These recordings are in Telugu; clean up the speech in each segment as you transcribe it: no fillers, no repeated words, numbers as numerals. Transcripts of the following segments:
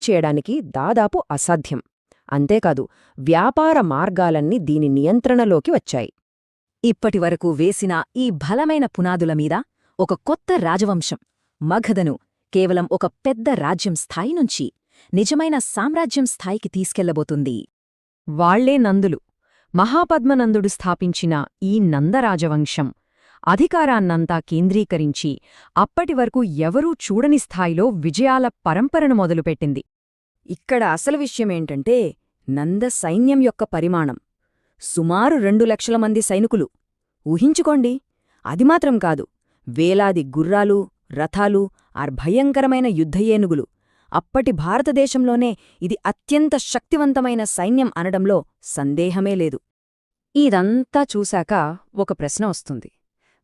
చేయడానికి దాదాపు అసాధ్యం. అంతేకాదు, వ్యాపార మార్గాలన్నీ దీని నియంత్రణలోకి వచ్చాయి. ఇప్పటివరకు వేసిన ఈ బలమైన పునాదుల మీద ఒక కొత్త రాజవంశం మగధను కేవలం ఒక పెద్ద రాజ్యం స్థాయి నుంచి నిజమైన సామ్రాజ్యం స్థాయికి తీసుకెళ్లబోతుంది. వాళ్లే నందులు. మహాపద్మనందుడు స్థాపించిన ఈ నందరాజవంశం అధికారాన్నంతా కేంద్రీకరించి అప్పటివరకు ఎవరూ చూడని స్థాయిలో విజయాల పరంపరను మొదలుపెట్టింది. ఇక్కడ అసలు విషయమేంటంటే నంద సైన్యం యొక్క పరిమాణం. సుమారు 2 లక్షల మంది సైనికులు. ఊహించుకోండి. అది మాత్రం కాదు, వేలాది గుర్రాలు, రథాలు, భయంకరమైన యుద్ధ ఏనుగులు. అప్పటి భారతదేశంలోనే ఇది అత్యంత శక్తివంతమైన సైన్యం అనడంలో సందేహమే లేదు. ఇదంతా చూశాక ఒక ప్రశ్న వస్తుంది.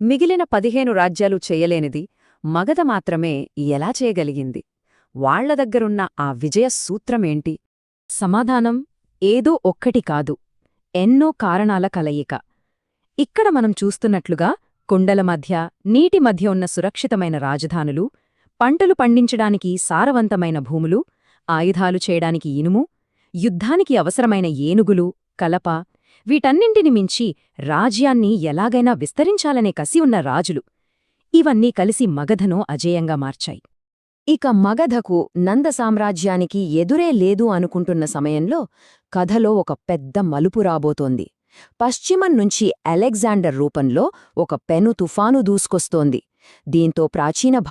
మిగిలిన 15 రాజ్యాలు చేయలేనిది మగధ మాత్రమే ఎలా చేయగలిగింది? వాళ్ల దగ్గరున్న ఆ విజయ సూత్రమేంటి? సమాధానం ఏదో ఒక్కటి కాదు, ఎన్నో కారణాల కలయిక. ఇక్కడ మనం చూస్తున్నట్లుగా కొండల మధ్య, నీటి మధ్య ఉన్న సురక్షితమైన రాజధానులు, పంటలు పండించడానికి సారవంతమైన భూములు, ఆయుధాలు చేయడానికి ఇనుము, యుద్ధానికి అవసరమైన ఏనుగులు, కలప, వీటన్నింటిని మించి రాజ్యాన్ని ఎలాగైనా విస్తరించాలనే కసి ఉన్న రాజులు, ఇవన్నీ కలిసి మగధను అజేయంగా మార్చాయి. ఇక మగధకు నంద సామ్రాజ్యానికి ఎదురే లేదు అనుకుంటున్న సమయంలో కథలో ఒక పెద్ద మలుపు రాబోతోంది. పశ్చిమం నుంచి అలెగ్జాండర్ రూపంలో ఒక పెను తుఫాను దూసుకొస్తోంది. దీంతో ప్రాచీన